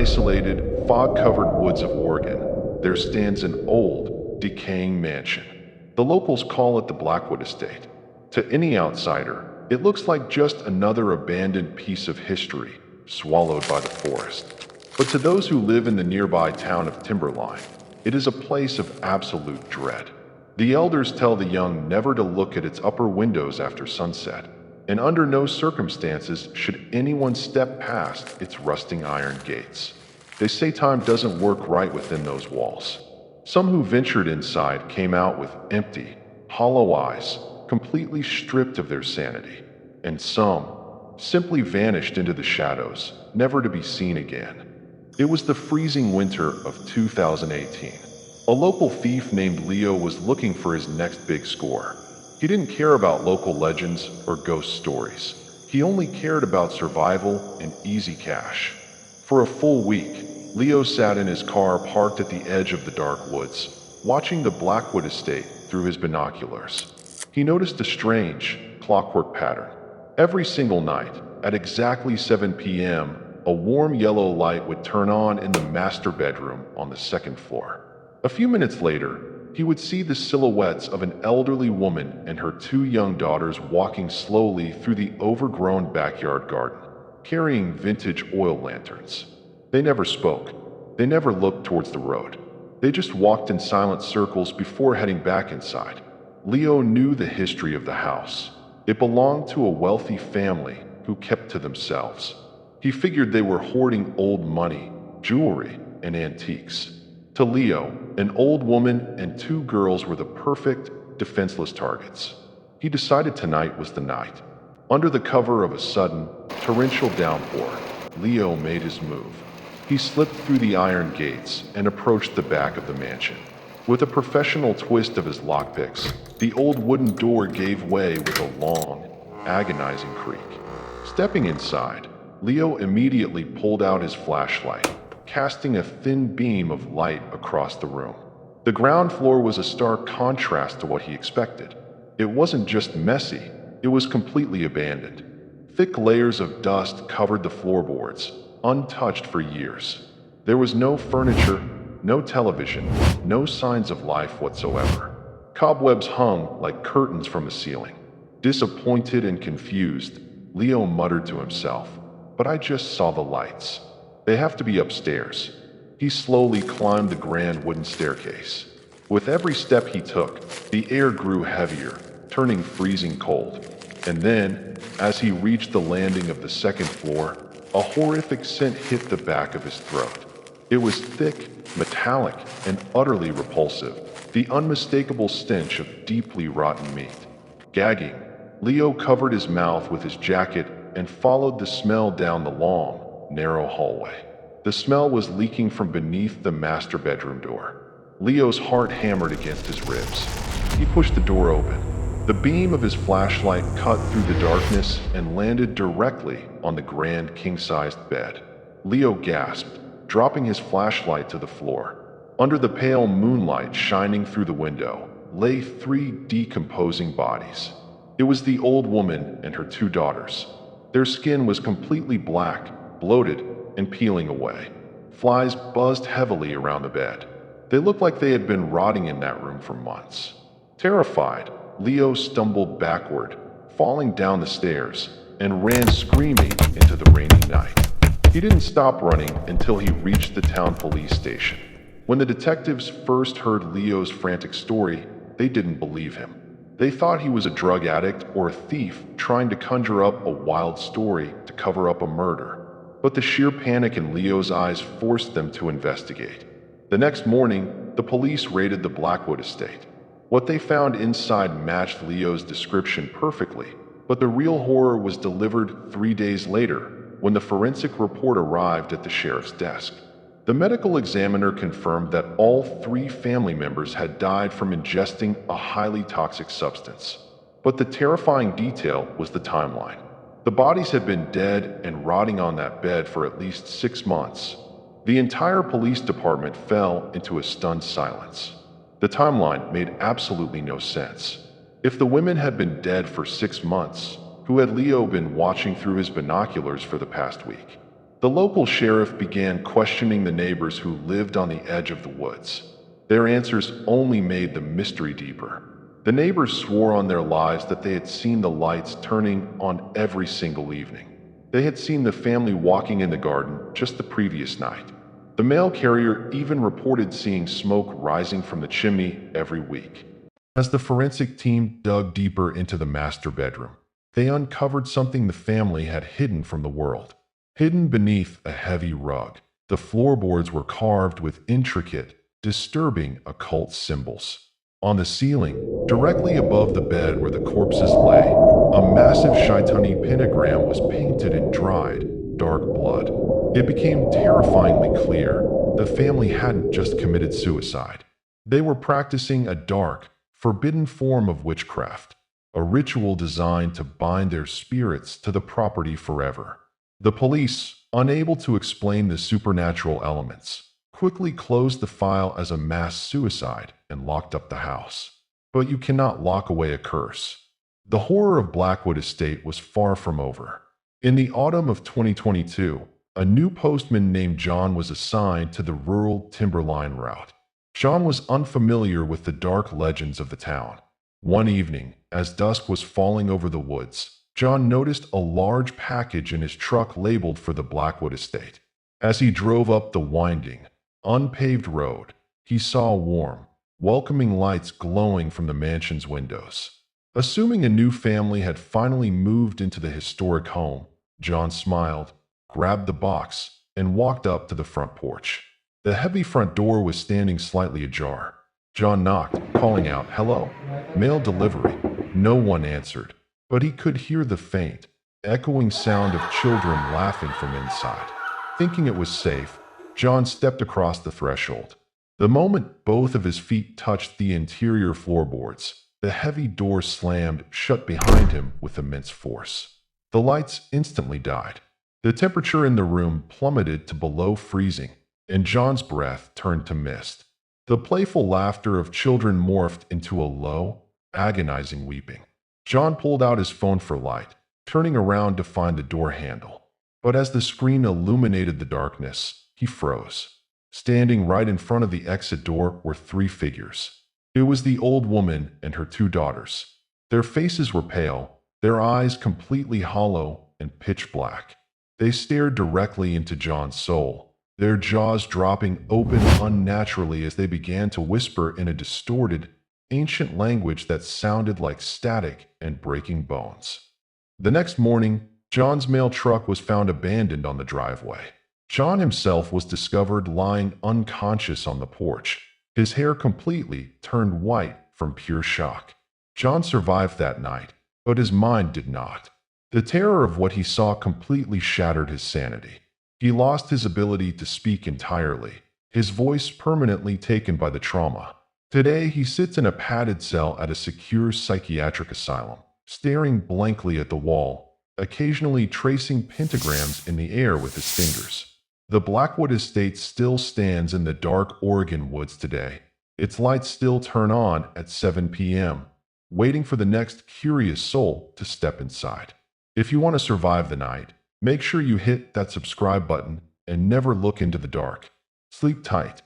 isolated, fog-covered woods of Oregon, there stands an old, decaying mansion. The locals call it the Blackwood Estate. To any outsider, it looks like just another abandoned piece of history, swallowed by the forest. But to those who live in the nearby town of Timberline, it is a place of absolute dread. The elders tell the young never to look at its upper windows after sunset, and under no circumstances should anyone step past its rusting iron gates. They say time doesn't work right within those walls. Some who ventured inside came out with empty, hollow eyes, completely stripped of their sanity, and some simply vanished into the shadows, never to be seen again. It was the freezing winter of 2018. A local thief named Leo was looking for his next big score. He didn't care about local legends or ghost stories. He only cared about survival and easy cash. For a full week, Leo sat in his car parked at the edge of the dark woods, watching the Blackwood Estate through his binoculars. He noticed a strange, clockwork pattern. Every single night, at exactly 7 p.m., a warm yellow light would turn on in the master bedroom on the second floor. A few minutes later, he would see the silhouettes of an elderly woman and her 2 young daughters walking slowly through the overgrown backyard garden, carrying vintage oil lanterns. They never spoke. They never looked towards the road. They just walked in silent circles before heading back inside. Leo knew the history of the house. It belonged to a wealthy family who kept to themselves. He figured they were hoarding old money, jewelry, and antiques. To Leo, an old woman and 2 girls were the perfect, defenseless targets. He decided tonight was the night. Under the cover of a sudden, torrential downpour, Leo made his move. He slipped through the iron gates and approached the back of the mansion. With a professional twist of his lockpicks, the old wooden door gave way with a long, agonizing creak. Stepping inside, Leo immediately pulled out his flashlight, casting a thin beam of light across the room. The ground floor was a stark contrast to what he expected. It wasn't just messy, it was completely abandoned. Thick layers of dust covered the floorboards, untouched for years. There was no furniture, no television, no signs of life whatsoever. Cobwebs hung like curtains from the ceiling. Disappointed and confused, Leo muttered to himself, "But I just saw the lights. They have to be upstairs." He slowly climbed the grand wooden staircase. With every step he took, the air grew heavier, turning freezing cold. And then, as he reached the landing of the second floor, a horrific scent hit the back of his throat. It was thick, metallic, and utterly repulsive, the unmistakable stench of deeply rotten meat. Gagging, Leo covered his mouth with his jacket and followed the smell down the long, narrow hallway. The smell was leaking from beneath the master bedroom door. Leo's heart hammered against his ribs. He pushed the door open. The beam of his flashlight cut through the darkness and landed directly on the grand king-sized bed. Leo gasped, dropping his flashlight to the floor. Under the pale moonlight shining through the window lay 3 decomposing bodies. It was the old woman and her 2 daughters. Their skin was completely black, bloated, and peeling away. Flies buzzed heavily around the bed. They looked like they had been rotting in that room for months. Terrified, Leo stumbled backward, falling down the stairs, and ran screaming into the rainy night. He didn't stop running until he reached the town police station. When the detectives first heard Leo's frantic story, they didn't believe him. They thought he was a drug addict or a thief trying to conjure up a wild story to cover up a murder. But the sheer panic in Leo's eyes forced them to investigate. The next morning, the police raided the Blackwood Estate. What they found inside matched Leo's description perfectly, but the real horror was delivered 3 days later when the forensic report arrived at the sheriff's desk. The medical examiner confirmed that all 3 family members had died from ingesting a highly toxic substance. But the terrifying detail was the timeline. The bodies had been dead and rotting on that bed for at least 6 months. The entire police department fell into a stunned silence. The timeline made absolutely no sense. If the women had been dead for 6 months, who had Leo been watching through his binoculars for the past week? The local sheriff began questioning the neighbors who lived on the edge of the woods. Their answers only made the mystery deeper. The neighbors swore on their lives that they had seen the lights turning on every single evening. They had seen the family walking in the garden just the previous night. The mail carrier even reported seeing smoke rising from the chimney every week. As the forensic team dug deeper into the master bedroom, they uncovered something the family had hidden from the world. Hidden beneath a heavy rug, the floorboards were carved with intricate, disturbing occult symbols. On the ceiling, directly above the bed where the corpses lay, a massive Shaitani pentagram was painted in dried, dark blood. It became terrifyingly clear the family hadn't just committed suicide. They were practicing a dark, forbidden form of witchcraft, a ritual designed to bind their spirits to the property forever. The police, unable to explain the supernatural elements, quickly closed the file as a mass suicide and locked up the house. But you cannot lock away a curse. The horror of Blackwood Estate was far from over. In the autumn of 2022, a new postman named John was assigned to the rural Timberline route. John was unfamiliar with the dark legends of the town. One evening, as dusk was falling over the woods, John noticed a large package in his truck labeled for the Blackwood Estate. As he drove up the winding, unpaved road, he saw warm, welcoming lights glowing from the mansion's windows. Assuming a new family had finally moved into the historic home, John smiled, grabbed the box, and walked up to the front porch. The heavy front door was standing slightly ajar. John knocked, calling out, "Hello? Mail delivery." No one answered, but he could hear the faint, echoing sound of children laughing from inside. Thinking it was safe, John stepped across the threshold. The moment both of his feet touched the interior floorboards, the heavy door slammed shut behind him with immense force. The lights instantly died. The temperature in the room plummeted to below freezing, and John's breath turned to mist. The playful laughter of children morphed into a low, agonizing weeping. John pulled out his phone for light, turning around to find the door handle. But as the screen illuminated the darkness, he froze. Standing right in front of the exit door were three figures. It was the old woman and her two daughters. Their faces were pale, their eyes completely hollow and pitch black. They stared directly into John's soul, their jaws dropping open unnaturally as they began to whisper in a distorted, ancient language that sounded like static and breaking bones. The next morning, John's mail truck was found abandoned on the driveway. John himself was discovered lying unconscious on the porch, his hair completely turned white from pure shock. John survived that night, but his mind did not. The terror of what he saw completely shattered his sanity. He lost his ability to speak entirely, his voice permanently taken by the trauma. Today, he sits in a padded cell at a secure psychiatric asylum, staring blankly at the wall, occasionally tracing pentagrams in the air with his fingers. The Blackwood Estate still stands in the dark Oregon woods today. Its lights still turn on at 7 p.m., waiting for the next curious soul to step inside. If you want to survive the night, make sure you hit that subscribe button and never look into the dark. Sleep tight.